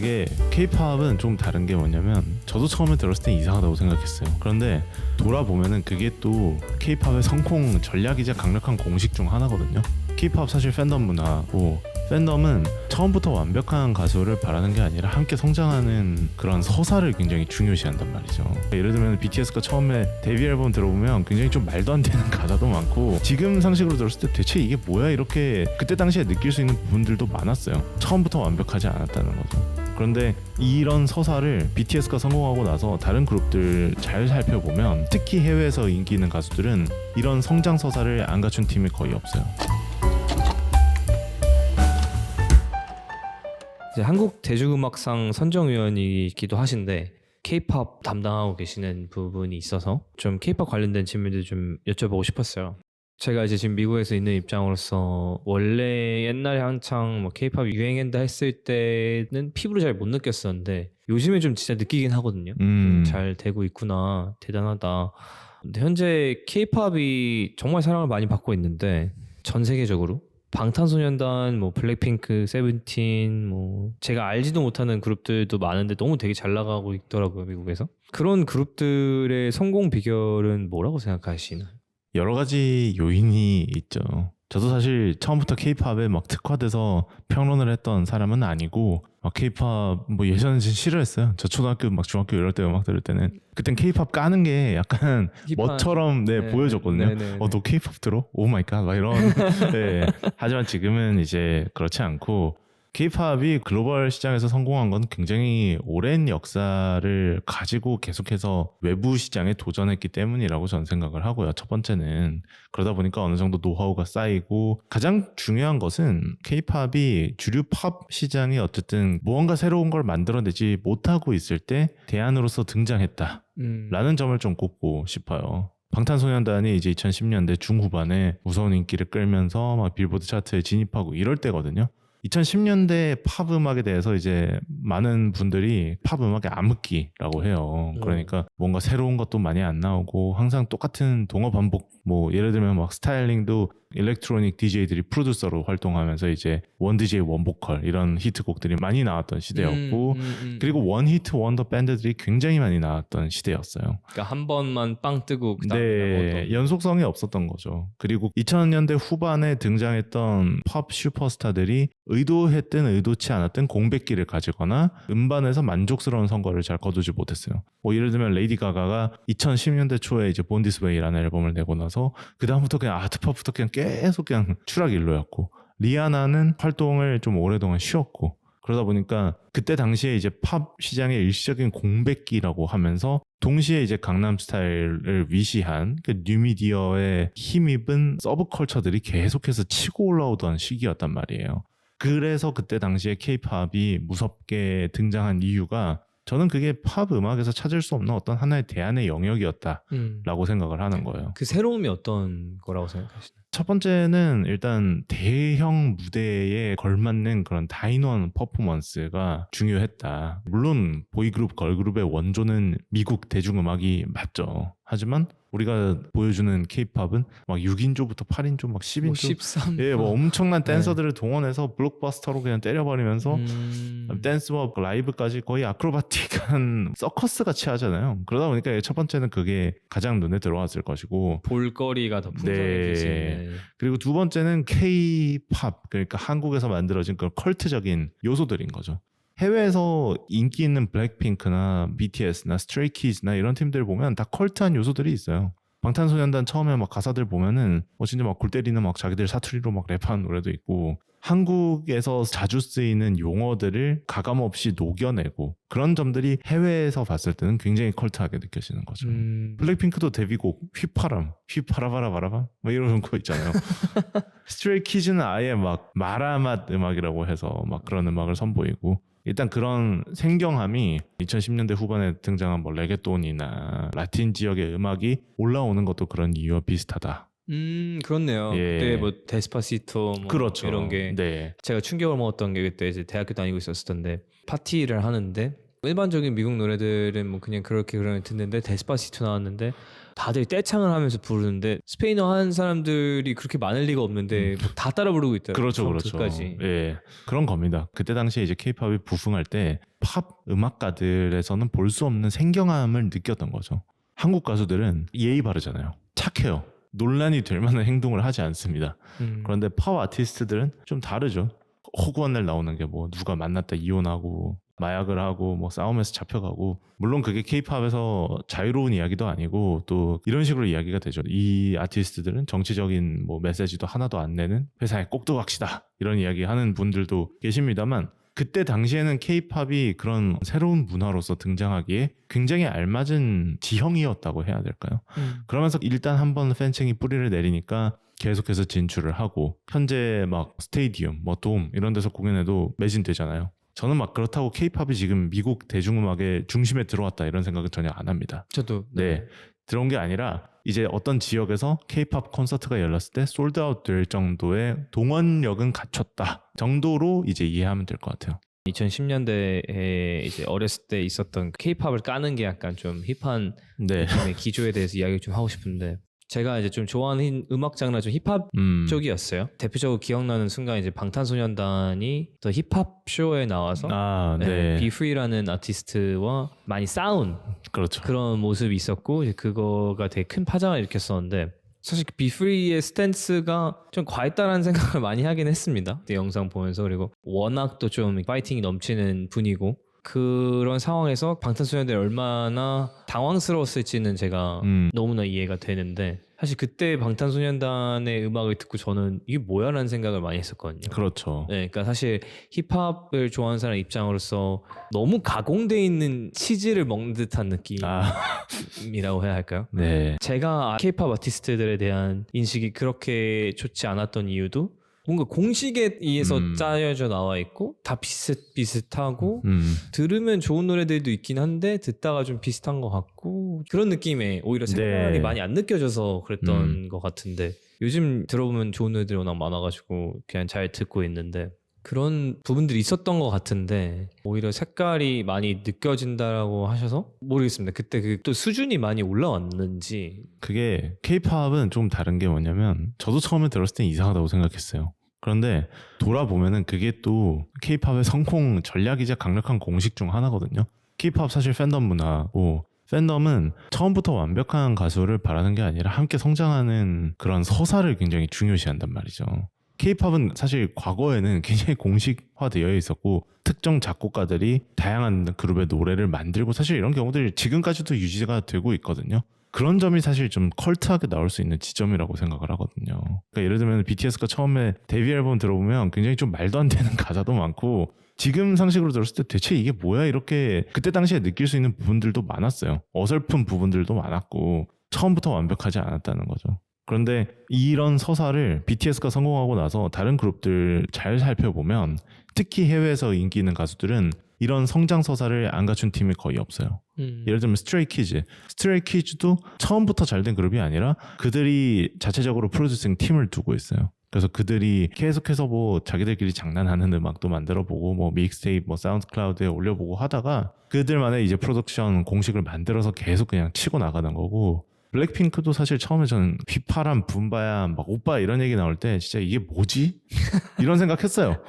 그게 K-팝은 좀 다른 게 뭐냐면 저도 처음에 들었을 때 이상하다고 생각했어요. 그런데 돌아보면은 그게 또 K-팝의 성공 전략이자 강력한 공식 중 하나거든요. K-팝 사실 팬덤 문화고, 팬덤은 처음부터 완벽한 가수를 바라는 게 아니라 함께 성장하는 그런 서사를 굉장히 중요시한단 말이죠. 예를 들면 BTS가 처음에 데뷔 앨범 들어보면 굉장히 좀 말도 안 되는 가사도 많고, 지금 상식으로 들었을 때 대체 이게 뭐야 이렇게 그때 당시에 느낄 수 있는 부분들도 많았어요. 처음부터 완벽하지 않았다는 거죠. 그런데 이런 서사를 BTS가 성공하고 나서 다른 그룹들 잘 살펴보면, 특히 해외에서 인기 있는 가수들은 이런 성장 서사를 안 갖춘 팀이 거의 없어요. 이제 한국 대중음악상 선정위원이기도 하신데 K-팝 담당하고 계시는 부분이 있어서 좀 K-팝 관련된 질문들 좀 여쭤보고 싶었어요. 제가 이제 지금 미국에서 있는 입장으로서 원래 옛날에 한창 뭐 K-팝 유행한다 했을 때는 피부로 잘 못 느꼈었는데 요즘에 좀 진짜 느끼긴 하거든요. 잘 되고 있구나, 대단하다. 근데 현재 K-팝이 정말 사랑을 많이 받고 있는데 전 세계적으로 방탄소년단, 뭐 블랙핑크, 세븐틴, 뭐 제가 알지도 못하는 그룹들도 많은데 너무 되게 잘 나가고 있더라고요, 미국에서. 그런 그룹들의 성공 비결은 뭐라고 생각하시나요? 여러 가지 요인이 있죠. 저도 사실 처음부터 K-팝에 막 특화돼서 평론을 했던 사람은 아니고, 막 K-팝 뭐 예전에 진짜 싫어했어요. 저 초등학교 막 중학교 이럴 때 음악 들을 때는 그땐 K-팝 까는 게 약간 멋처럼 보여줬거든요. 너 K-팝 들어? 오 마이 갓 막 이런. 네. 하지만 지금은 이제 그렇지 않고, K-팝이 글로벌 시장에서 성공한 건 굉장히 오랜 역사를 가지고 계속해서 외부 시장에 도전했기 때문이라고 저는 생각을 하고요. 첫 번째는 그러다 보니까 어느 정도 노하우가 쌓이고, 가장 중요한 것은 K-팝이 주류 팝 시장이 어쨌든 무언가 새로운 걸 만들어내지 못하고 있을 때 대안으로서 등장했다라는 점을 좀 꼽고 싶어요. 방탄소년단이 이제 2010년대 중후반에 무서운 인기를 끌면서 막 빌보드 차트에 진입하고 이럴 때거든요. 2010년대 팝 음악에 대해서 이제 많은 분들이 팝 음악의 암흑기라고 해요. 그러니까 뭔가 새로운 것도 많이 안 나오고 항상 똑같은 동어 반복, 뭐 예를 들면 막 스타일링도 일렉트로닉 DJ들이 프로듀서로 활동하면서 이제 원 DJ 원 보컬 이런 히트곡들이 많이 나왔던 시대였고, 그리고 원 히트 원더 밴드들이 굉장히 많이 나왔던 시대였어요. 그러니까 한 번만 빵 뜨고 그다음에 네, 연속성이 없었던 거죠. 그리고 2000년대 후반에 등장했던 팝 슈퍼스타들이 의도했든 의도치 않았든 공백기를 가지거나 음반에서 만족스러운 성과를 잘 거두지 못했어요. 뭐 예를 들면 레이디 가가가 2010년대 초에 이제 Born This Way라는 앨범을 내고 나서 그 다음부터 그냥 아트팝부터 그냥 계속 그냥 추락일로였고, 리아나는 활동을 좀 오랫동안 쉬었고, 그러다 보니까 그때 당시에 이제 팝 시장의 일시적인 공백기라고 하면서 동시에 이제 강남 스타일을 위시한 그 뉴미디어에 힘입은 서브컬처들이 계속해서 치고 올라오던 시기였단 말이에요. 그래서 그때 당시에 K-팝이 무섭게 등장한 이유가, 저는 그게 팝 음악에서 찾을 수 없는 어떤 하나의 대안의 영역이었다라고 생각을 하는 거예요. 그 새로움이 어떤 거라고 생각하시나요? 첫 번째는 일단 대형 무대에 걸맞는 그런 다이너한 퍼포먼스가 중요했다. 물론 보이그룹, 걸그룹의 원조는 미국 대중음악이 맞죠. 하지만 우리가 보여주는 K-팝은 막 6인조부터 8인조, 막 10인조, 뭐 13. 예, 뭐 엄청난 댄서들을 동원해서 블록버스터로 그냥 때려버리면서 댄스와 라이브까지 거의 아크로바틱한 서커스 같이 하잖아요. 그러다 보니까 첫 번째는 그게 가장 눈에 들어왔을 것이고, 볼거리가 더 풍성해지지. 그리고 두 번째는 K-팝, 그러니까 한국에서 만들어진 그런 컬트적인 요소들인 거죠. 해외에서 인기 있는 블랙핑크나 BTS나 스트레이키즈나 이런 팀들 보면 다 컬트한 요소들이 있어요. 방탄소년단 처음에 막 가사들 보면은 진짜 막 골 때리는 막 자기들 사투리로 막 랩하는 노래도 있고, 한국에서 자주 쓰이는 용어들을 가감없이 녹여내고, 그런 점들이 해외에서 봤을 때는 굉장히 컬트하게 느껴지는 거죠. 블랙핑크도 데뷔곡 휘파람, 휘파라바라바라바 뭐 이런 거 있잖아요. 스트레이키즈는 아예 막 마라맛 음악이라고 해서 막 그런 음악을 선보이고, 일단 그런 생경함이 2010년대 후반에 등장한 뭐 레게톤이나 라틴 지역의 음악이 올라오는 것도 그런 이유와 비슷하다. 그렇네요. 예. 그때 뭐 데스파시토 뭐 그렇죠. 이런 게 네. 제가 충격을 먹었던 게, 그때 이제 대학교 다니고 있었을 텐데 파티를 하는데 일반적인 미국 노래들은 뭐 그냥 그렇게 듣는데 데스파시토 나왔는데 다들 떼창을 하면서 부르는데 스페인어 하는 사람들이 그렇게 많을 리가 없는데 다 따라 부르고 있더라고요. 그렇죠, 그렇죠. 처음부터까지. 예, 그런 겁니다. 그때 당시에 이제 케이팝이 부흥할 때 팝 음악가들에서는 볼 수 없는 생경함을 느꼈던 거죠. 한국 가수들은 예의 바르잖아요. 착해요. 논란이 될 만한 행동을 하지 않습니다. 그런데 팝 아티스트들은 좀 다르죠. 허구한 날 나오는 게 뭐 누가 만났다 이혼하고 마약을 하고 뭐 싸움에서 잡혀가고, 물론 그게 케이팝에서 자유로운 이야기도 아니고 또 이런 식으로 이야기가 되죠. 이 아티스트들은 정치적인 뭐 메시지도 하나도 안 내는 회사에 꼭 들어갑시다 이런 이야기 하는 분들도 계십니다만, 그때 당시에는 케이팝이 그런 새로운 문화로서 등장하기에 굉장히 알맞은 지형이었다고 해야 될까요? 그러면서 일단 한번 팬층이 뿌리를 내리니까 계속해서 진출을 하고, 현재 막 스테디움, 뭐 돔 이런 데서 공연해도 매진되잖아요. 저는 막 그렇다고 케이팝이 지금 미국 대중음악의 중심에 들어왔다 이런 생각은 전혀 안 합니다. 저도 네, 들어온 게 아니라 이제 어떤 지역에서 케이팝 콘서트가 열렸을 때 솔드아웃 될 정도의 동원력은 갖췄다 정도로 이제 이해하면 될 것 같아요. 2010년대에 이제 어렸을 때 있었던 케이팝을 까는 게 약간 좀 힙한 네. 느낌의 기조에 대해서 이야기를 좀 하고 싶은데, 제가 이제 좀 좋아하는 음악 장르가 좀 힙합 쪽이었어요. 대표적으로 기억나는 순간 이제 방탄소년단이 더 힙합 쇼에 나와서 네. 비프리라는 아티스트와 많이 싸운 그렇죠. 그런 모습이 있었고, 이제 그거가 되게 큰 파장을 일으켰었는데, 사실 그 비프리의 스탠스가 좀 과했다라는 생각을 많이 하긴 했습니다. 그 영상 보면서. 그리고 워낙 또 좀 파이팅이 넘치는 분이고, 그런 상황에서 방탄소년단이 얼마나 당황스러웠을지는 제가 너무나 이해가 되는데, 사실 그때 방탄소년단의 음악을 듣고 저는 이게 뭐야 라는 생각을 많이 했었거든요. 그렇죠. 네, 그러니까 사실 힙합을 좋아하는 사람 입장으로서 너무 가공돼 있는 치즈를 먹는 듯한 느낌이라고 해야 할까요? 네. 제가 케이팝 아티스트들에 대한 인식이 그렇게 좋지 않았던 이유도 뭔가 공식에 의해서 짜여져 나와 있고 다 비슷비슷하고 들으면 좋은 노래들도 있긴 한데 듣다가 좀 비슷한 것 같고, 그런 느낌에 오히려 색깔이 네. 많이 안 느껴져서 그랬던 것 같은데, 요즘 들어보면 좋은 노래들이 워낙 많아가지고 그냥 잘 듣고 있는데, 그런 부분들이 있었던 것 같은데 오히려 색깔이 많이 느껴진다라고 하셔서 모르겠습니다. 그때 그 또 수준이 많이 올라왔는지. 그게 케이팝은 좀 다른 게 뭐냐면, 저도 처음에 들었을 땐 이상하다고 생각했어요. 그런데 돌아보면은 그게 또 케이팝의 성공 전략이자 강력한 공식 중 하나거든요. 케이팝 사실 팬덤 문화고, 팬덤은 처음부터 완벽한 가수를 바라는 게 아니라 함께 성장하는 그런 서사를 굉장히 중요시한단 말이죠. 케이팝은 사실 과거에는 굉장히 공식화되어 있었고, 특정 작곡가들이 다양한 그룹의 노래를 만들고, 사실 이런 경우들이 지금까지도 유지가 되고 있거든요. 그런 점이 사실 좀 컬트하게 나올 수 있는 지점이라고 생각을 하거든요. 그러니까 예를 들면 BTS가 처음에 데뷔 앨범 들어보면 굉장히 좀 말도 안 되는 가사도 많고, 지금 상식으로 들었을 때 대체 이게 뭐야 이렇게 그때 당시에 느낄 수 있는 부분들도 많았어요. 어설픈 부분들도 많았고 처음부터 완벽하지 않았다는 거죠. 그런데 이런 서사를 BTS가 성공하고 나서 다른 그룹들 잘 살펴보면, 특히 해외에서 인기 있는 가수들은 이런 성장 서사를 안 갖춘 팀이 거의 없어요. 예를 들면 스트레이키즈도 처음부터 잘 된 그룹이 아니라 그들이 자체적으로 프로듀싱 팀을 두고 있어요. 그래서 그들이 계속해서 뭐 자기들끼리 장난하는 음악도 만들어보고 뭐 믹스테이프 뭐 사운드 클라우드에 올려보고 하다가 그들만의 이제 프로덕션 공식을 만들어서 계속 그냥 치고 나가는 거고, 블랙핑크도 사실 처음에 저는 휘파람, 붐바야, 막 오빠 이런 얘기 나올 때 진짜 이게 뭐지? 이런 생각했어요.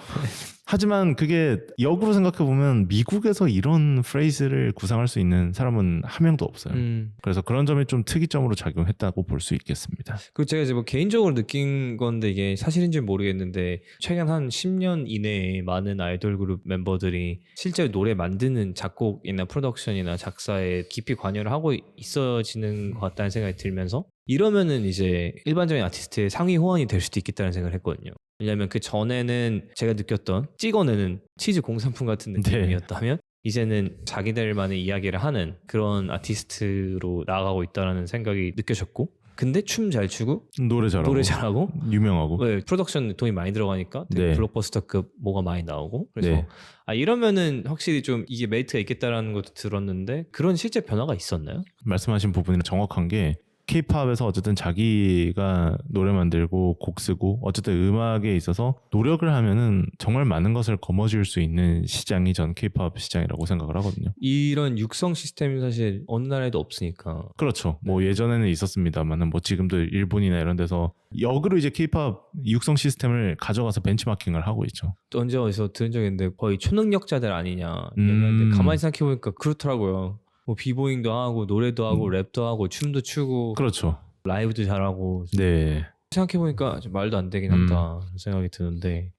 하지만 그게 역으로 생각해보면 미국에서 이런 프레이즈를 구상할 수 있는 사람은 한 명도 없어요. 그래서 그런 점이 좀 특이점으로 작용했다고 볼 수 있겠습니다. 그 제가 이제 뭐 개인적으로 느낀 건데 이게 사실인지 모르겠는데, 최근 한 10년 이내에 많은 아이돌 그룹 멤버들이 실제로 노래 만드는 작곡이나 프로덕션이나 작사에 깊이 관여를 하고 있어지는 것 같다는 생각이 들면서, 이러면은 이제 일반적인 아티스트의 상위 호환이 될 수도 있겠다는 생각을 했거든요. 왜냐하면 그 전에는 제가 느꼈던 찍어내는 치즈 공산품 같은 느낌이었다면, 이제는 자기들만의 이야기를 하는 그런 아티스트로 나아가고 있다는 생각이 느껴졌고, 근데 춤 잘 추고 노래 잘하고 유명하고, 네, 프로덕션 돈이 많이 들어가니까 되게 네. 블록버스터급 뭐가 많이 나오고, 그래서 네. 이러면은 확실히 좀 이게 메리트가 있겠다라는 것도 들었는데, 그런 실제 변화가 있었나요? 말씀하신 부분이 정확한 게, K-팝에서 어쨌든 자기가 노래 만들고 곡 쓰고 어쨌든 음악에 있어서 노력을 하면은 정말 많은 것을 거머쥘 수 있는 시장이 전 K-팝 시장이라고 생각을 하거든요. 이런 육성 시스템이 사실 어느 나라에도 없으니까. 그렇죠. 뭐 예전에는 있었습니다만은 뭐 지금도 일본이나 이런 데서 역으로 이제 K-팝 육성 시스템을 가져가서 벤치마킹을 하고 있죠. 또 언제 어디서 들은 적이 있는데 거의 초능력자들 아니냐 얘기하는데 가만히 생각해보니까 그렇더라고요. 뭐 비보잉도 하고 노래도 하고 랩도 하고 춤도 추고 그렇죠. 라이브도 잘하고 네. 생각해보니까 좀 말도 안 되긴 한다 생각이 드는데